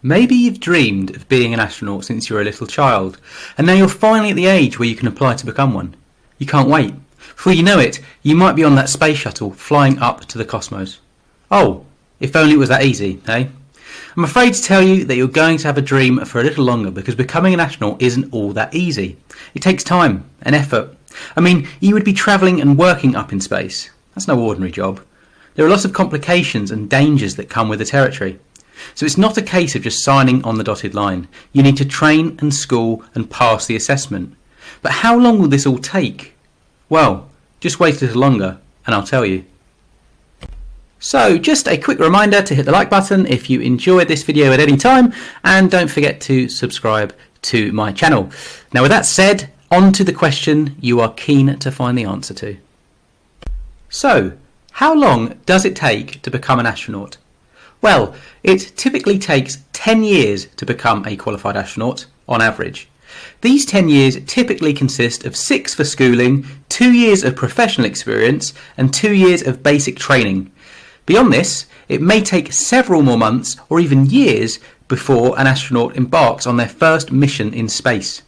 Maybe you've dreamed of being an astronaut since you were a little child, and now you're finally at the age where you can apply to become one. You can't wait. Before you know it, you might be on that space shuttle flying up to the cosmos. Oh, if only it was that easy, eh? I'm afraid to tell you that you're going to have a dream for a little longer, because becoming an astronaut isn't all that easy. It takes time and effort. I mean, you would be travelling and working up in space. That's no ordinary job. There are lots of complications and dangers that come with the territory. So it's not a case of just signing on the dotted line. You need to train and school and pass the assessment. But how long will this all take? Well, just wait a little longer and I'll tell you. So just a quick reminder to hit the like button if you enjoyed this video at any time, and don't forget to subscribe to my channel. Now with that said, on to the question you are keen to find the answer to. So, how long does it take to become an astronaut? Well, it typically takes 10 years to become a qualified astronaut, on average. These 10 years typically consist of 6 for schooling, 2 years of professional experience, and 2 years of basic training. Beyond this, it may take several more months or even years before an astronaut embarks on their first mission in space.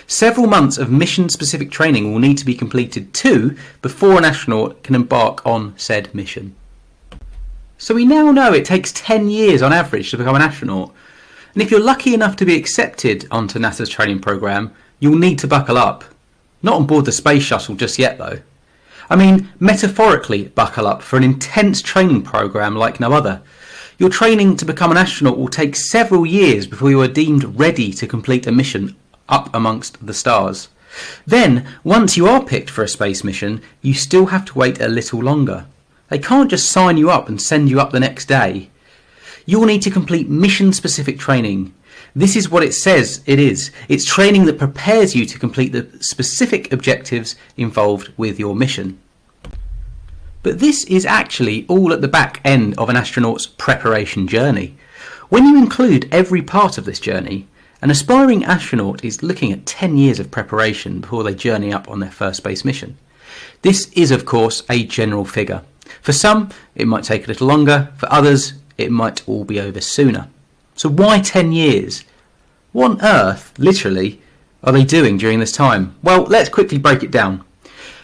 Several months of mission-specific training will need to be completed too before an astronaut can embark on said mission. So we now know it takes 10 years on average to become an astronaut. And if you're lucky enough to be accepted onto NASA's training program, you'll need to buckle up. Not on board the space shuttle just yet though. I mean, metaphorically buckle up for an intense training program like no other. Your training to become an astronaut will take several years before you are deemed ready to complete a mission up amongst the stars. Then, once you are picked for a space mission, you still have to wait a little longer. They can't just sign you up and send you up the next day. You'll need to complete mission-specific training. This is what it says it is. It's training that prepares you to complete the specific objectives involved with your mission. But this is actually all at the back end of an astronaut's preparation journey. When you include every part of this journey, an aspiring astronaut is looking at 10 years of preparation before they journey up on their first space mission. This is, of course, a general figure. For some, it might take a little longer. For others, it might all be over sooner. So why 10 years? What on earth, literally, are they doing during this time? Well, let's quickly break it down.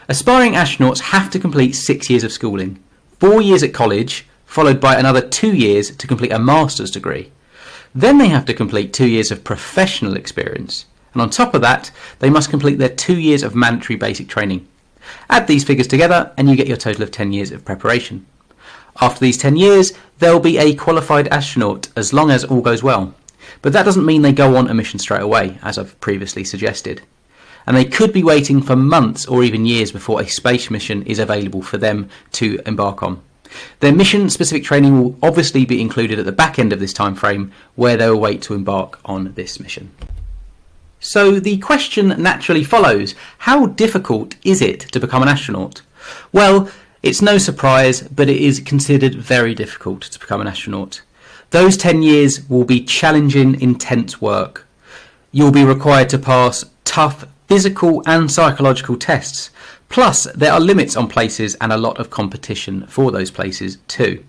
Aspiring astronauts have to complete 6 years of schooling, 4 years at college, followed by another 2 years to complete a master's degree. Then they have to complete 2 years of professional experience. And on top of that, they must complete their 2 years of mandatory basic training. Add these figures together and you get your total of 10 years of preparation. After these 10 years, they'll be a qualified astronaut as long as all goes well. But that doesn't mean they go on a mission straight away, as I've previously suggested. And they could be waiting for months or even years before a space mission is available for them to embark on. Their mission-specific training will obviously be included at the back end of this time frame, where they will wait to embark on this mission. So the question naturally follows, how difficult is it to become an astronaut? Well, it's no surprise, but it is considered very difficult to become an astronaut. Those 10 years will be challenging, intense work. You'll be required to pass tough physical and psychological tests. Plus, there are limits on places and a lot of competition for those places too.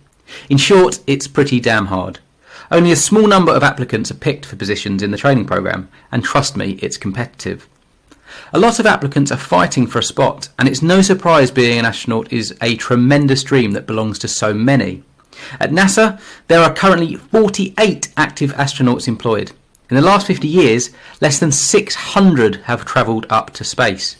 In short, it's pretty damn hard. Only a small number of applicants are picked for positions in the training program, and trust me, it's competitive. A lot of applicants are fighting for a spot, and it's no surprise being an astronaut is a tremendous dream that belongs to so many. At NASA, there are currently 48 active astronauts employed. In the last 50 years, less than 600 have travelled up to space.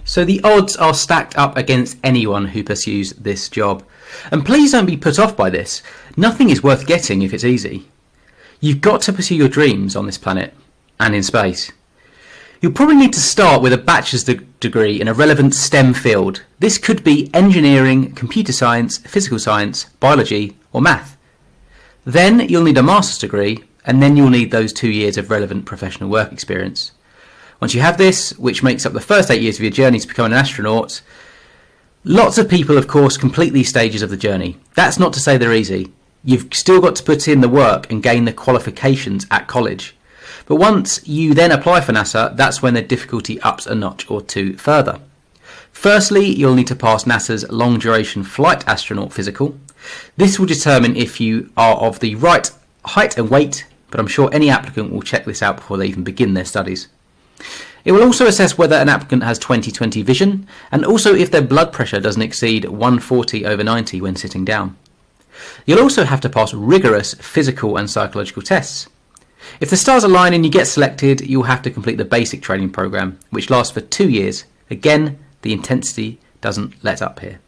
So the odds are stacked up against anyone who pursues this job. And please don't be put off by this. Nothing is worth getting if it's easy. You've got to pursue your dreams on this planet and in space. You'll probably need to start with a bachelor's degree in a relevant STEM field. This could be engineering, computer science, physical science, biology or math. Then you'll need a master's degree, and then you'll need those 2 years of relevant professional work experience. Once you have this, which makes up the first 8 years of your journey to become an astronaut, lots of people, of course, complete these stages of the journey. That's not to say they're easy. You've still got to put in the work and gain the qualifications at college. But once you then apply for NASA, that's when the difficulty ups a notch or two further. Firstly, you'll need to pass NASA's long duration flight astronaut physical. This will determine if you are of the right height and weight, but I'm sure any applicant will check this out before they even begin their studies. It will also assess whether an applicant has 20/20 vision, and also if their blood pressure doesn't exceed 140/90 when sitting down. You'll also have to pass rigorous physical and psychological tests. If the stars align and you get selected, you'll have to complete the basic training program, which lasts for 2 years. Again, the intensity doesn't let up here.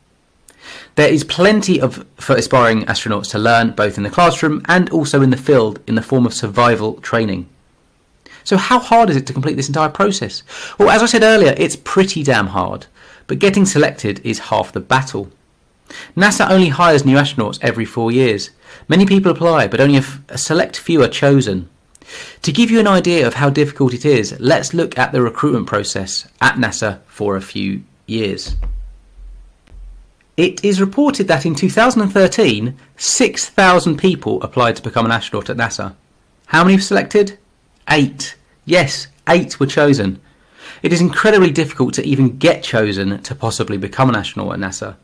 There is plenty for aspiring astronauts to learn, both in the classroom and also in the field, in the form of survival training. So how hard is it to complete this entire process? Well, as I said earlier, it's pretty damn hard, but getting selected is half the battle. NASA only hires new astronauts every 4 years. Many people apply, but only a select few are chosen. To give you an idea of how difficult it is, let's look at the recruitment process at NASA for a few years. It is reported that in 2013, 6,000 people applied to become an astronaut at NASA. How many were selected? 8. Yes, 8 were chosen. It is incredibly difficult to even get chosen to possibly become an astronaut at NASA.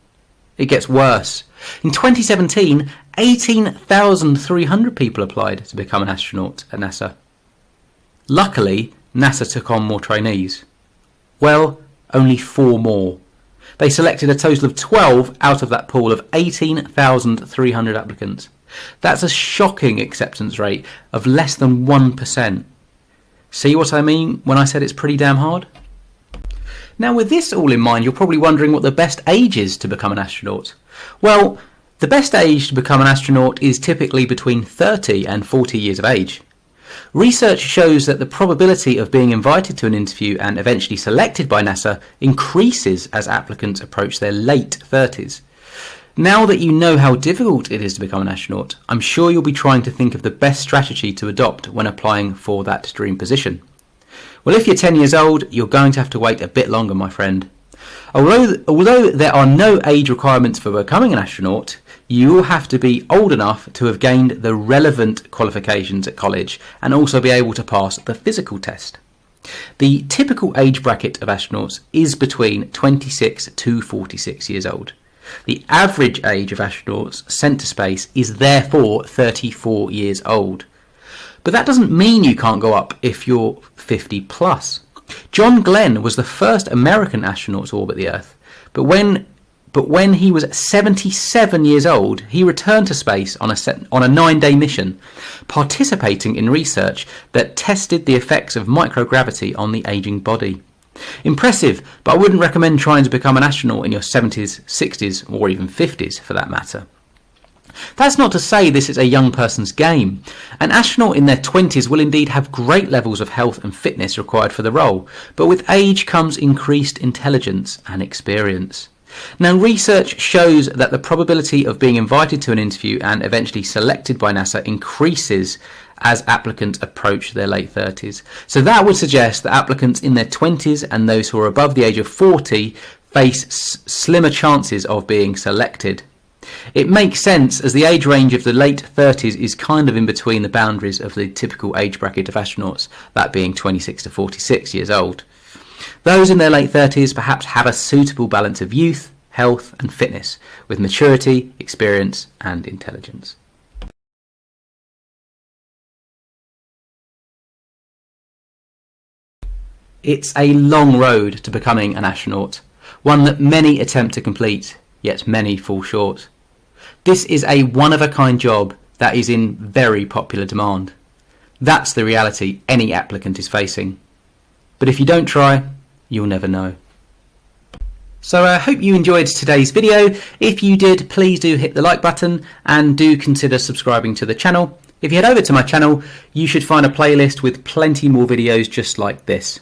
It gets worse. In 2017, 18,300 people applied to become an astronaut at NASA. Luckily, NASA took on more trainees. Well, only 4 more. They selected a total of 12 out of that pool of 18,300 applicants. That's a shocking acceptance rate of less than 1%. See what I mean when I said it's pretty damn hard? Now, with this all in mind, you're probably wondering what the best age is to become an astronaut. Well, the best age to become an astronaut is typically between 30 and 40 years of age. Research shows that the probability of being invited to an interview and eventually selected by NASA increases as applicants approach their late 30s. Now that you know how difficult it is to become an astronaut, I'm sure you'll be trying to think of the best strategy to adopt when applying for that dream position. Well, if you're 10 years old, you're going to have to wait a bit longer, my friend. Although there are no age requirements for becoming an astronaut, you will have to be old enough to have gained the relevant qualifications at college and also be able to pass the physical test. The typical age bracket of astronauts is between 26 to 46 years old. The average age of astronauts sent to space is therefore 34 years old. But that doesn't mean you can't go up if you're 50 plus. John Glenn was the first American astronaut to orbit the Earth, but when he was 77 years old, he returned to space on a 9-day mission, participating in research that tested the effects of microgravity on the aging body. Impressive, but I wouldn't recommend trying to become an astronaut in your 70s, 60s, or even 50s for that matter. That's not to say this is a young person's game. An astronaut in their 20s will indeed have great levels of health and fitness required for the role, but with age comes increased intelligence and experience. Now, research shows that the probability of being invited to an interview and eventually selected by NASA increases as applicants approach their late 30s. So that would suggest that applicants in their 20s and those who are above the age of 40 face slimmer chances of being selected. It makes sense, as the age range of the late 30s is kind of in between the boundaries of the typical age bracket of astronauts, that being 26 to 46 years old. Those in their late 30s perhaps have a suitable balance of youth, health and fitness, with maturity, experience and intelligence. It's a long road to becoming an astronaut, one that many attempt to complete, yet many fall short. This is a one-of-a-kind job that is in very popular demand. That's the reality any applicant is facing. But if you don't try, you'll never know. So I hope you enjoyed today's video. If you did, please do hit the like button and do consider subscribing to the channel. If you head over to my channel, you should find a playlist with plenty more videos just like this.